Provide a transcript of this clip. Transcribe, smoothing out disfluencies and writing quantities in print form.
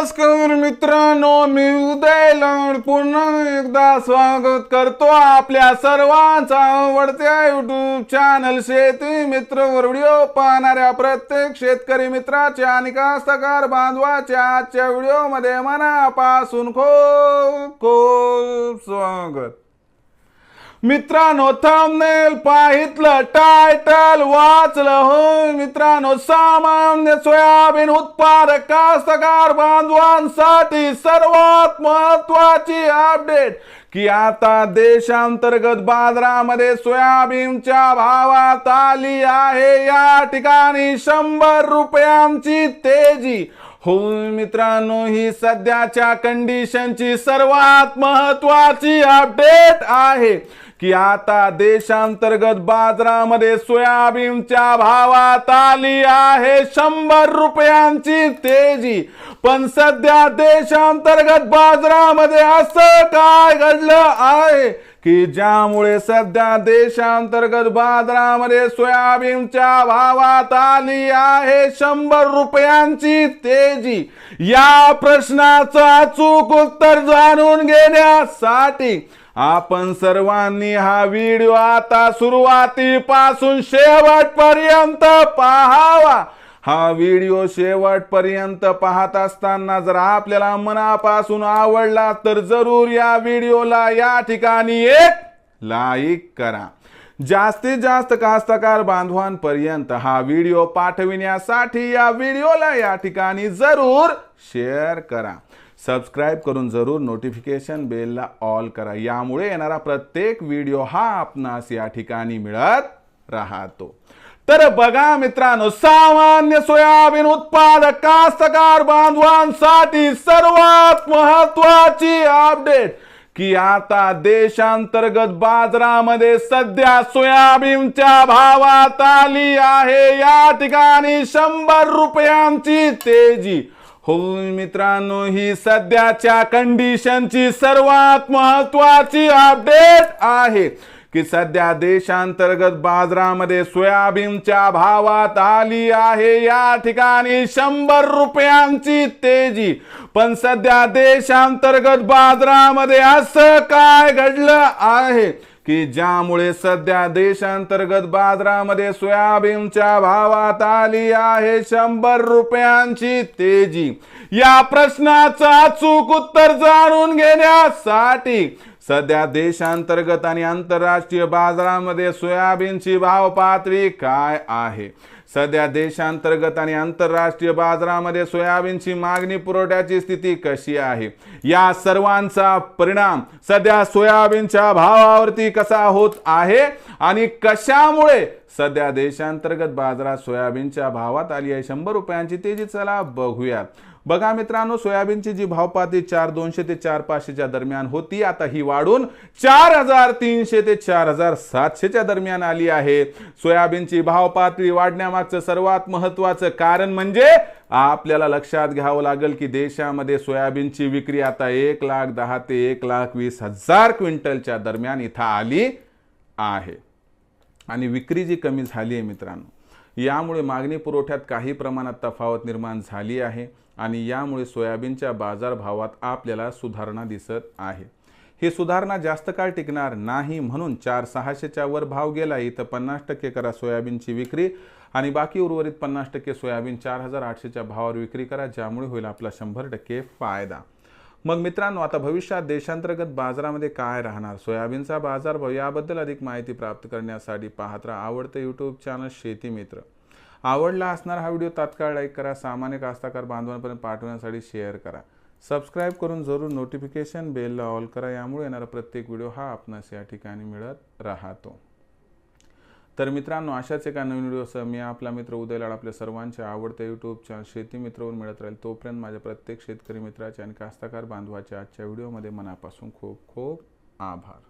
नमस्कार मित्रांनो, मी उदय लाड पुन्हा एकदा स्वागत करतो आपल्या सर्वांचा आवडत्या युट्यूब चॅनल शेती मित्रवर व्हिडिओ पाहणाऱ्या प्रत्येक शेतकरी मित्राच्या आणि कास्तकार बांधवाच्या आजच्या व्हिडिओमध्ये मनापासून खूप खूप स्वागत। मित्रांनो, थंबनेल पाहितलं, टायटल वाचलं हो मित्रांनो, सामान्य सोयाबीन उत्पादक कास्तकार बांधवांसाठी सर्वात महत्त्वाची अपडेट की आता देशांतर्गत बाजारामध्ये सोयाबीनच्या भावात आली आहे या ठिकाणी 100 रुपयांची तेजी। हो मित्रांनो, ही सध्याच्या कंडिशनची सर्वात महत्त्वाची अपडेट आहे की आता देशांतर्गत बाजारामध्ये सोयाबीनच्या भावात आली आहे 100 रुपयांची तेजी। पण सध्या देशांतर्गत बाजारामध्ये असं काय घडलं आहे की ज्यामुळे सध्या देशांतर्गत बाजारामध्ये सोयाबीनच्या भावात आली आहे 100 रुपयांची तेजी। या प्रश्नाचं अचूक उत्तर जाणून घेण्यासाठी आपण सर्वांनी हा व्हिडिओ आता सुरुवातीपासून शेवटपर्यंत पाहावा। हा व्हिडिओ शेवटपर्यंत पाहत असताना जर आपल्याला मनापासून आवडला तर जरूर या व्हिडिओला या ठिकाणी एक लाईक करा। जास्तीत जास्त कास्तकार बांधवांपर्यंत हा व्हिडिओ पाठविण्यासाठी या व्हिडिओला या ठिकाणी जरूर शेअर करा। सबस्क्राइब करून जरूर नोटिफिकेशन बेलला ऑल करा, यामुळे येणारा प्रत्येक व्हिडिओ हा आपणास या ठिकाणी मिळत राहतो। तर बघा मित्रांनो, सामान्य सोयाबीन उत्पादक कास्तकार बांधवांसाठी सर्वात महत्त्वाची अपडेट की आता देशांतर्गत बाजारामध्ये सध्या सोयाबीनच्या भावात आली आहे या ठिकाणी 100 रुपयांची तेजी। हो मित्रांनो, ही सध्याच्या कंडिशनची सर्वात महत्त्वाची अपडेट आहे की सध्या देशांतर्गत बाजारामध्ये सोयाबीनच्या भावात आली आहे या ठिकाणी 100 रुपयांची तेजी। पण सध्या देशांतर्गत बाजारामध्ये असं काय घडलं आहे की ज्यामुळे सध्या देशांतर्गत बाजारामध्ये सोयाबीनच्या भावात आली आहे 100 रुपयांची तेजी। या प्रश्नाचं अचूक उत्तर जाणून घेण्यासाठी सध्या देशांतर्गत आणि आंतरराष्ट्रीय बाजारामध्ये सोयाबीनची भाव पातळी काय आहे, सध्या देशांतर्गत आणि आंतरराष्ट्रीय बाजारामध्ये सोयाबीनची मागणी पुरवठ्याची स्थिती कशी आहे, या सर्वांचा परिणाम सध्या सोयाबीनच्या भावावरती कसा होत आहे आणि कशामुळे सध्या देशांतर्गत बाजारात सोयाबीनच्या भावात आली आहे 100 रुपयांची तेजी, चला बघूयात। बघा मित्रांनो, सोयाबीनची जी भाव पातळी 4200 ते 4500 दरम्यान होती, आता ही वाढून 4300 ते 4700 दरम्यान आली आहे। सोयाबीनची भाव पातळी वाढण्यामागचं सर्वात महत्त्वाचं कारण म्हणजे आपल्याला लक्षात घ्यावं लागेल की देशामध्ये सोयाबीनची विक्री आता 1,10,000 ते 1,20,000 क्विंटलच्या दरम्यान इथं आली आहे आणि विक्री जी कमी झाली आहे मित्रांनो, यामुळे मागणी पुरवठ्यात काही प्रमाणात तफावत निर्माण झाली आहे आणि यामुळे सोयाबीनच्या बाजारभावात आपल्याला सुधारणा दिसत आहे। ही सुधारणा जास्त काळ टिकणार नाही, म्हणून 4,600च्या वर भाव गेला इथं 50% करा सोयाबीनची विक्री आणि बाकी उर्वरित 50% सोयाबीन 4,800च्या भावावर विक्री करा, ज्यामुळे होईल आपला 100% फायदा। मग मित्रांनो, आता भविष्यात देशांतर्गत बाजारामध्ये काय राहणार, सोयाबीनचा बाजारभाव याबद्दल अधिक माहिती प्राप्त करण्यासाठी पाहत राहा आवडते यूट्यूब चॅनल शेती मित्र। आवडला असणारा हा व्हिडिओ तात्काळ लाईक करा, सामान्य कास्तकार बांधवांपर्यंत पाठवण्यासाठी शेअर करा, सबस्क्राइब करून जरूर नोटिफिकेशन बेलला ऑल करा, यामुळे येणारा प्रत्येक व्हिडिओ हा आपणास या ठिकाणी मिळत राहतो। तर मित्रांनो, अशाच एका नवीन व्हिडिओसह मी आपला मित्र उदय लाड आपल्या सर्वांच्या आवडत्या यूट्यूब चॅनल शेती मित्रवर मिळत राहील। तोपर्यंत माझ्या प्रत्येक शेतकरी मित्राच्या आणि कास्तकार बांधवाच्या आजच्या व्हिडिओमध्ये मनापासून खूप खूप आभार।